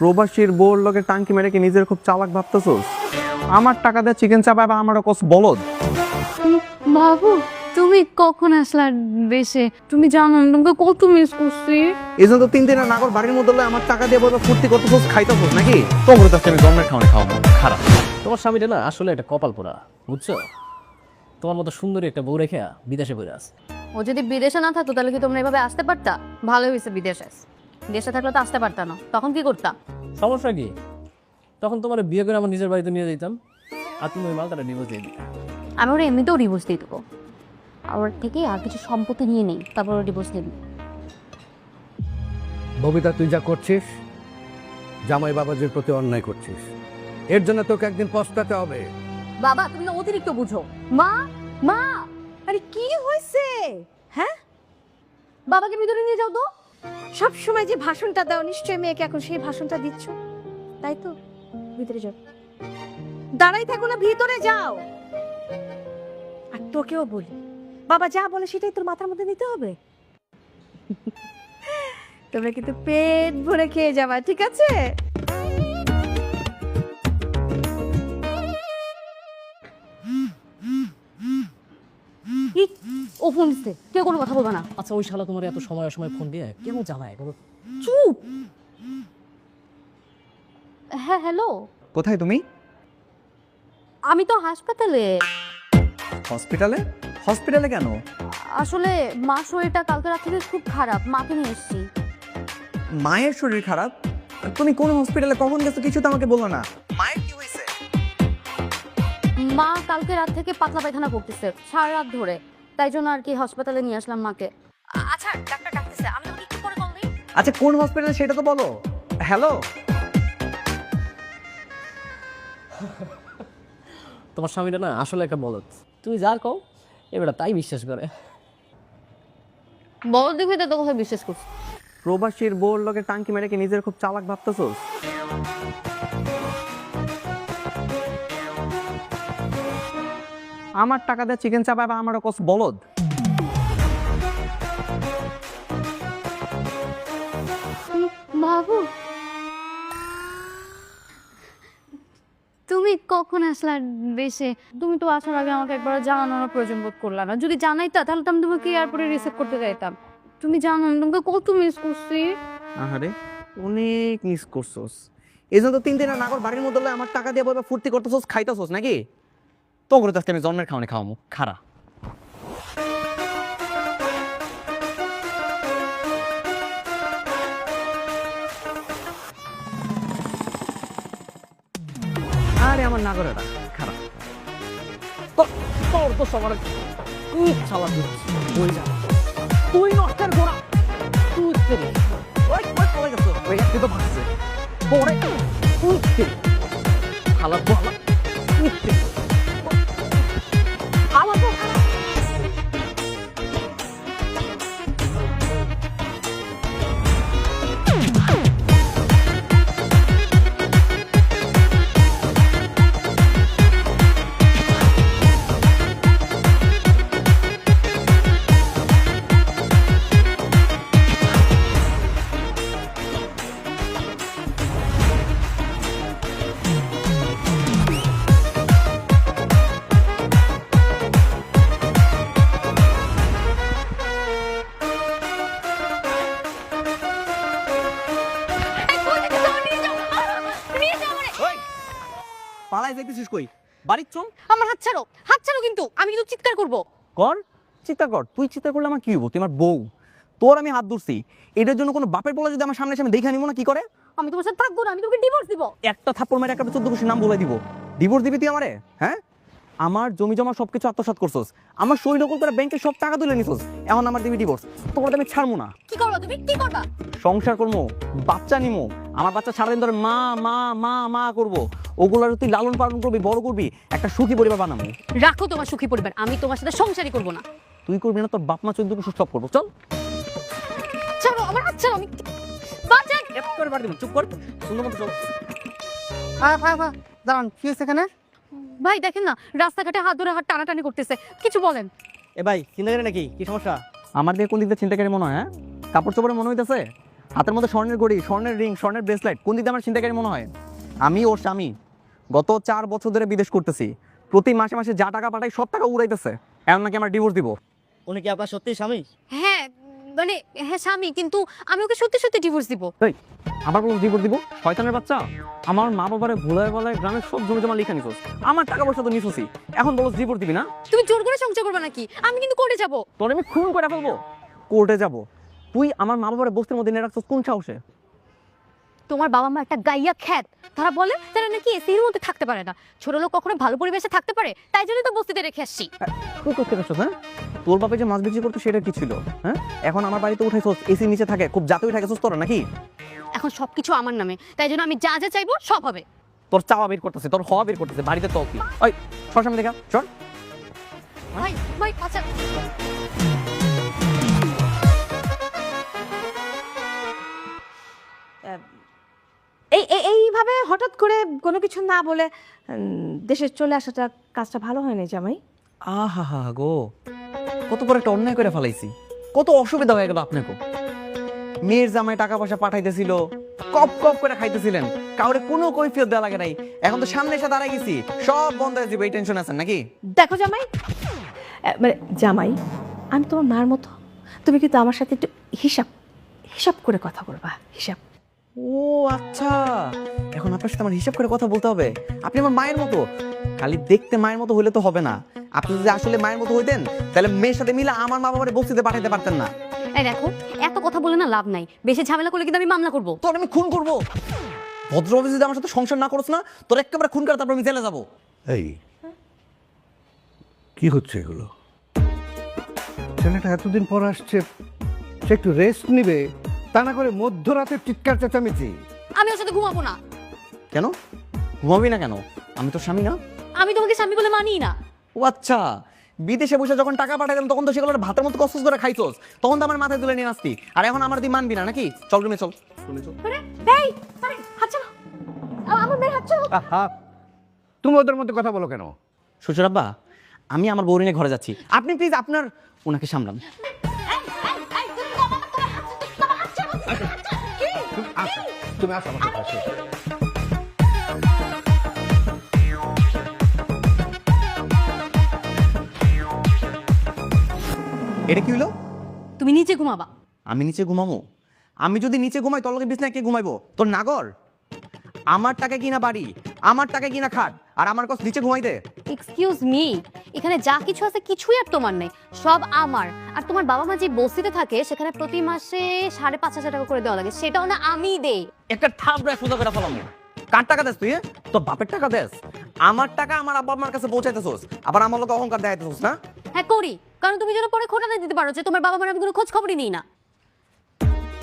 প্রবাসীর বউর লগে টাঙ্কি মেরে কি নিজের খুব চালাক ভাবতেছস? আমার টাকা দিয়ে চিকেন চাপায় বা আমারও কস বলদ। বাবু তুমি কখন আসলা দেশে? তুমি জানো আমি তোমাকে কত মিস করছি। এই জন্য তো 3 দিনের নাগর বাড়ির মধ্যে লয় আমার টাকা দিয়ে বলবা ফুর্তি করতেছস, খাইতেছস নাকি? তোমরা তো আমি জন্মের খাওয়ানি খাওয়াবো খারাপ। তোমার স্বামীটা না আসলে একটা কপাল পোড়া, বুঝছো? তোমার মতো সুন্দরী একটা বউ রেখে বিদেশে পড়ে আছে। ও যদি বিদেশে না থাকতো তাহলে কি তোমরা এভাবে আসতে পারতা? ভালো হয়েছে বিদেশে। দেশে থাকলে তো আসতে পারতা না, তখন কি করতাম? সমস্যা কি? তখন তোমার বিয়ে করে আমার নিজের বাড়িতে নিয়ে যেতাম, আর তুমি ওই মালটাটা ডিভোর্স দিয়ে দিতে। আমি ওরা এমনিতেও ডিভোর্স দিয়ে দেবো, ওর থেকে আর কিছু সম্পত্তি নিয়ে নেই, তারপর ওরা ডিভোর্স দেবে। ববিতা, তুই যা করছিস জামাই বাবাজির প্রতি অন্যায় করছিস। এর জন্য তোকে একদিন পস্তাতে হবে। বাবা তুমি না অতিরিক্ত বুঝো। মা মা, আরে কি হয়েছে? হ্যাঁ, বাবাকে ভিতরে নিয়ে যাও তো। সব সময় যে ভাষণটা দাও, নিশ্চয়ই মেয়েকে এখন সেই ভাষণটা দিচ্ছ, তাই তো? ভিতরে যাও, দাঁড়াই থাকো না, ভিতরে যাও। আর তোকেও বলি, বাবা যা বলে সেটাই তোর মাথার মধ্যে নিতে হবে। তোমরা কিন্তু পেট ভরে খেয়ে যাবা, ঠিক আছে? ও ফোন দিচ্ছে, কেউ কোনো কথা বলবে না। আচ্ছা, ওই শালা তোমার এত সময় অসময় ফোন দিয়ে কেন জ্বালায় বলো? চুপ। হ্যাঁ হ্যালো, কোথায় তুমি? আমি তো হাসপাতালে। হসপিটালে? হসপিটালে কেন? আসলে মা শরীরটা কালকে রাত থেকে খুব খারাপ, মাকে নিয়ে এসেছি। মায়ের শরীর খারাপ? তুমি কোন হসপিটালে কখন গেছো কিছু তো আমাকে বলো না। মায়ের কি হয়েছে? মা কালকে রাত থেকে পাতলা পায়খানা করতেছে সারা রাত ধরে, তাই জন্য আর কি হাসপাতালে নিয়ে আসলাম মাকে। আচ্ছা ডাক্তার ডাকতেছে, আমি তোমাকে একটু পরে কল দিই। আচ্ছা কোন হসপিটালে সেটা তো বলো। হ্যালো, তোমার স্বামীটা না আসলে একটা বলদ। তুমি যার কও এবারে তাই বিশ্বাস করে। বড় দেখে তো কথা বিশ্বাস করছি। প্রবাসীর বউর লগে টাঙ্কি মেরে কি নিজের খুব চালাক ভাবতেছস? আমার টাকা দিয়ে চিকেন চাপায় বা আমারও কস বলদ। বাবু তুমি কখন আসলা দেশে? তুমি তো আসার আগে আমাকে একবার জানানোর প্রয়োজন বোধ করলা না। যদি জানাইতা তাহলে তো আমি তোমাকে এয়ারপোর্টে রিসিভ করতে যাইতাম। তুমি জানো আমি তোমাকে কত মিস করছি। আহারে অনেক মিস করছস। এই জন্য তো 3 দিনের নাগর বাড়ির মধ্যে লয় আমার টাকা দিয়ে বলবা ফুর্তি করতেছস, খাইতেছস নাকি? তোমরা তো আমি জন্মের খাওয়ানি খাওয়াবো খারাপ। আরে আমার নাগরেরা খারাপ। তোর তো সবার শালা বই যা, তুই নষ্টের গোড়া, তুই তেরে ওই ওই পড়ে গেছো, ওই একটু তো ভাগছে পড়ে উঠতে খালা বলা উঠতে আমার তো পালাই যাইতেছিস কই? বাড়ির চল। আমার হাত ছাড়ো, হাত ছাড়ো, কিন্তু আমি কিন্তু চিৎকার করব। কর, চিন্তা কর। তুই চিন্তা করলে আমার কি হবো? তুই আমার বউ, তোর আমি হাত ধরছি। এটার জন্য কোনো বাপের বলে যদি আমার সামনে এসে আমি দেখে নিব না কি করে? আমি তোমার সাথে থাকবো না, আমি তোমাকে ডিভোর্স দিব। একটা থাপ্পড় মেরে একটা 14 বছর নাম বলে দিব। ডিভোর্স দিবি তুই আমারে? হ্যাঁ, আমার জমি জমা সবকিছু আত্মসাৎ করছস, আমার সই নকল করে ব্যাংকে সব টাকা তুলে নিছস, এখন আমার দিবি ডিভোর্স। তোর আমি ছাড়বো না। কি করবা তুমি? কি করবা? সংসার করবো, বাচ্চা নিমো। আমার বাচ্চা সারাদিন ধরে মা মা মা মা করবো, ওগুলার তুই লালন পালন করবি, বড় করবি, একটা সুখী পরিবার বানাবো। রাখো তোমার সুখী পরিবার, আমি তোমার সাথে সংসারই করব না। তুই করবি না, তোর বাপ মা 14 বছর সব করবো। চল। ছাড়ো আমার হাত, ছাড়ো। আমি বাঁচান। এবার বাড়ি চুপ কর, সুন্দর মতো চল। দাঁড়ান, কি হয়েছে এখানে? ভাই দেখেন না, রাস্তাঘাটে হাত ধরে হাত টানাটানি করতেছে, কিছু বলেন। এ ভাই, চিন্তা করে নাকি? কি সমস্যা? আমার দিয়ে কোন দিক দিয়ে চিন্তাকারী মনে হয়? হ্যাঁ, কাপড় চোপড়ে মনে হইতেছে? হাতের মধ্যে স্বর্ণের ঘড়ি, স্বর্ণের রিং, স্বর্ণের ব্রেসলেট, কোন দিকে আমার চিন্তাকারী মনে হয়? আমি ওর স্বামী, গত 4 বছর ধরে বিদেশ করতেছি, প্রতি মাসে মাসে যা টাকা পাঠাই সব টাকা উড়াইতেছে, এখন নাকি আমার ডিভোর্স দিব। উনি কি আপনার সত্যি স্বামী? হ্যাঁ মানে হ্যাঁ স্বামী, কিন্তু আমি ওকে সত্যি সত্যি ডিভোর্স দিব। এই আবার বলো ডিভোর্স দিব? শয়তানের বাচ্চা, আমার মা বাবারে ভুলায় বলায় গ্রামের সব জমি জমা লিখা নিছোস, আমার টাকা পয়সা তো নিছোসই, এখন বলো ডিভোর্স দিবি না? তুমি জোর করে সংসার করবে নাকি? আমি কিন্তু কোর্টে যাব। তোর আমি খুন করে ফেলবো, কোর্টে যাব। তুই আমার মা বাবারে বস্তির মধ্যে নিয়ে রাখছিস কোন সাহসে? তোমার বাবা মা একটা গাইয়া খ্যাত, তারা বলে তারা নাকি এসির মধ্যে থাকতে পারে না, ছোট লোক কখনো ভালো পরিবেশে থাকতে পারে, তাই জন্য তো বস্তিতে রেখে আসছি। তুই করতে পারছিস? হ্যাঁ, তোর বাপে যে মাছ বিক্রি করতো সেটা কি ছিল? হ্যাঁ, এখন আমার বাড়িতে উঠাইছস, এসির নিচে থাকে, খুব জাতে উঠে গেছিস তোরা নাকি? এখন সবকিছু আমার নামে, তাই জন্য আমি যা যা চাইবো সব হবে। তোর চাওয়া বের করতেছে, তোর হওয়া বের করতেছে, বাড়িতে তো কি? ওই সর সামনে দেখা, সর। ভাই ভাই আচ্ছা এইভাবে হঠাৎ করে কোনো কিছু না বলে দেশে চলে আসাটা কাজটা ভালো হয়নি জামাই। আহা হা গো, কত বড় একটা অন্যায় করে ফেলাইছি, কত অসুবিধা হয়ে গেল আপনাকে। মেয়ের জামাই টাকা পয়সা পাঠাইতেছিল, কপ কপ করে খাইতেছিলেন, কাউরে কোনো কৈফিয়ত দেওয়া লাগে নাই, এখন তো সামনে এসে দাঁড়াই গেছি, সব বন্ধ হয়ে যাবে, এই টেনশন আছেন নাকি? দেখো জামাই, মানে জামাই আমি তোমার মার মতো, তুমি কিন্তু আমার সাথে একটু হিসাব হিসাব করে কথা বলবা, হিসাব। ও আচ্ছা, এখন আপনার সাথে আমার হিসাব করে কথা বলতে হবে? আপনি আমার মায়ের মতো, খালি দেখতে মায়ের মতো হইলে তো হবে না, আপনি যদি আসলে মায়ের মতো হইতেন তাহলে মেয়ের সাথে মিলে আমার মা বাবারে বস্তিতে পাঠাইতে পারতেন না। এই দেখো, এত কথা বলে না লাভ নাই, বেশি ঝামেলা করলে কিন্তু আমি মামলা করব। তোর আমি খুন করবো, ভদ্রভাবে যদি আমার সাথে সংসার না করছ না, তোর একেবারে খুন করে তারপর আমি জেলে যাবো। এই কি হচ্ছে এগুলো? ছেলেটা এতদিন পর আসছে, সে একটু রেস্ট নিবে, তা না করে মধ্যরাতে চিৎকার চেঁচামেচি। আমি ওর সাথে ঘুমাবো না। কেন ঘুমাবি না কেন? আমি তোর স্বামী না? আমি তোমাকে স্বামী বলে মানি না। ও আচ্ছা, বিদেশে বসে যখন টাকা পাঠাইলাম তখন তো সেগুলো ভাতের মতো কষ্ট করে খাইছোস, তখন তো আমার মাথায় তুলে নিয়ে আসতি, আর এখন আমার তুই মানবি না নাকি? চল রুমে চল, রুমে চল। আরে এই আরে হাত ছাড়ো, আমার মেয়ের হাত ছাড়ো। আহা, তুমি ওদের মধ্যে কথা বলো কেন? শ্বশুর আব্বা, আমি আমার বউ নিয়ে ঘরে যাচ্ছি, আপনি প্লিজ আপনার ওনাকে সামলান। তুমি আসো আমার কাছে। এটা কি হলো? তুমি নিচে ঘুমাবা। আমি নিচে ঘুমাবো? আমি যদি নিচে ঘুমাই তোর লগে বিছনায় কে ঘুমাইবো? তোর নাগর? আমার টাকা কিনা বাড়ি, আমার টাকা কিনা খাট, আর আমার কাছে নিচে ঘুমাইতে? এক্সকিউজ মি, এখানে যা কিছু আছে কিছুই আর তোমার নেই, সব আমার। আর তোমার বাবা মা যে বস্তিতে থাকে সেখানে প্রতি মাসে 5,500 টাকা করে দেওয়া লাগে, সেটাও না আমি দেই। একটা থাবড়া সোজা করে ফেলাম। কার টাকা দেস তুই? তোর বাপের টাকা দেস? আমার টাকা আমার আব্বা আমার কাছে পৌঁছাইতেছোস, আবার আমার লোক অহংকার দেখাইতেছোস না? হ্যাঁ করি, কারণ তুমি যেন পরে খোটা দিতে পারো যে তোমার বাবা মার আমি কোনো খোঁজ খবরই নেই না।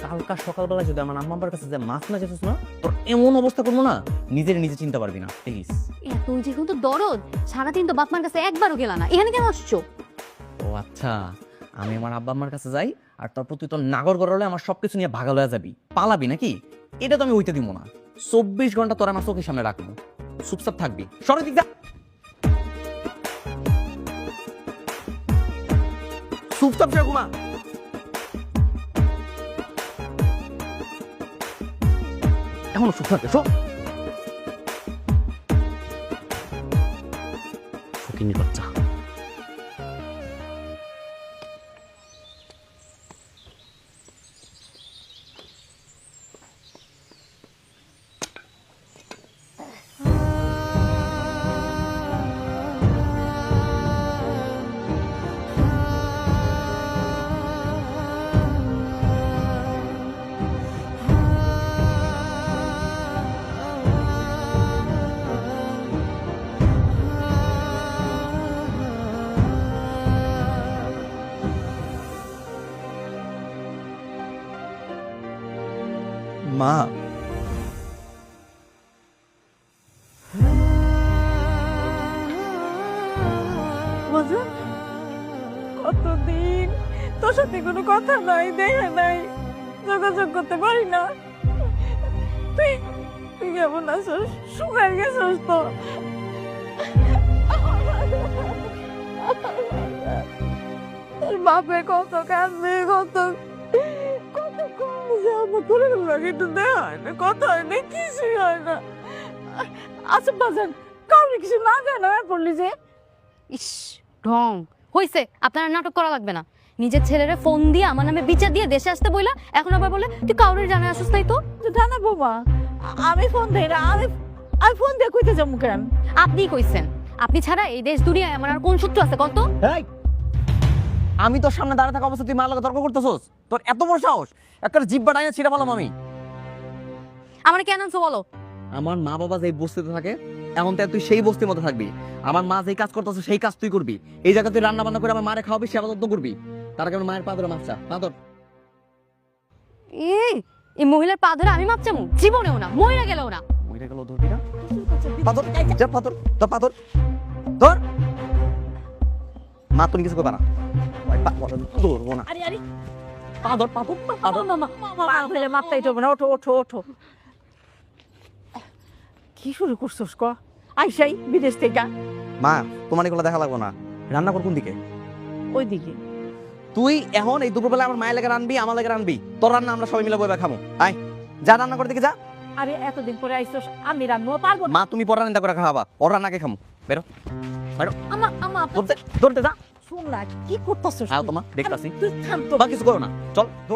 কালকা সকালবেলা যদি আমার আম্মা আব্বার কাছে যে মাছ না যেতিস না, তোর এমন অবস্থা করবো না নিজে চিনতে পারবি না। প্লিজ। তুই যে কিন্তু দরদ, সারাদিন তো বাপ মার কাছে একবারও গেলা না, এখানে কেন আসছো? ও আচ্ছা, আমি আমার আব্বা আম্মার কাছে যাই আর তারপর তুই তোর নাগর গড়ালে আমার সবকিছু নিয়ে ভাগাল হয়ে যাবি, পালাবি নাকি? এটা তো আমি হইতে দিব না। 24 ঘন্টা তোর আমার চোখের সামনে রাখবো, চুপচাপ থাকবি। সরে দিক যা, চুপচাপ সে ঘুমা। এখনো চুপ থাকে, সব ফকিন্নির বাচ্চা। মা, কতদিন তোর সাথে কোনো কথা নাই, দেখে নাই, যোগাযোগ করতে পারি না। তুই তুই কেমন আছিস? শুকাই গেছিস তো। তোর বাপে কত কান্দে, কত কত আমার করে লাগে একটু দেওয়া হয় না, কথা হয় না, কিছুই হয় না। আচ্ছা বাজান, কাউরে কিছু না জানো পড়লি যে ইস ঢং হইছে, আপনার আর নাটক করা লাগবে না। নিজের ছেলেরে ফোন দিয়ে আমার নামে বিচার দিয়ে দেশে আসতে বইলা এখন আবার বলে তুই কাউরে জানা আসিস নাই তো। জানা বাবা, আমি ফোন দেই না, আমি ফোন দিয়ে কইতে যাবো কেন? আপনিই কইছেন, আপনি ছাড়া এই দেশ দুনিয়ায় আমার আর কোন শত্রু আছে কত? এই, আমি তোর সামনে দাঁড়িয়ে থাকা অবস্থা তুই মার লগে তর্ক করতেছস? তোর এত বড় সাহস! একটা জিব্বা ডাইনা ছিঁড়ে ফেলাম আমি। আমার কেন আনছো বলো? আমার মা বাবা যেই বস্তিতে থাকে এখন তো তুই সেই বস্তির মধ্যে থাকবি। আমার মা যেই কাজ করতেছে সেই কাজ তুই করবি। এই জায়গায় তুই রান্না বান্না করে আমার মারে খাওয়াবি, সেবা যত্ন করবি। তার আগে আমার মায়ের পা ধরে মাপচা, পা ধর। এই মহিলার পা ধরে আমি মাপ চামু? জীবনেও না, মহিলা গেলেও না। মইরা গেল ধরবি না? পা ধর, যা পা ধর, তোর পা ধর, ধর। মা তুমি কিছু করবা না, ওই পা ধরবো না। আরে আরে পা ধর, পা ধর, পা ধর। মামা মাপটাই তো না, ওঠো ওঠো ওঠো। কি শুরু করছস ক? আইসাই বিদেশ থেকে মা তোমার এগুলো দেখা লাগবো না। রান্না কর কোন দিকে? ওইদিকে। তুই এখন এই দুপুরবেলা আমার মায়ের লেগে রানবি, আমার লেগে রানবি। তোর রান্না আমরা সবাই মিলে বইবা খামো। আয় যা রান্না করে দিকে যা। আরে এতদিন পরে আইছস, আমি রান্না পারবো না। মা তুমি পর রান্না করে খাওয়াবা, ওর রান্নাকে খামো। বেরো বেরো, আমা আমা ধরতে ধরতে যা। শুন না কি করতেছস? আয় তোমা দেখতাছি। তুই থাম তো। বা কিছু করো না, চল ধর।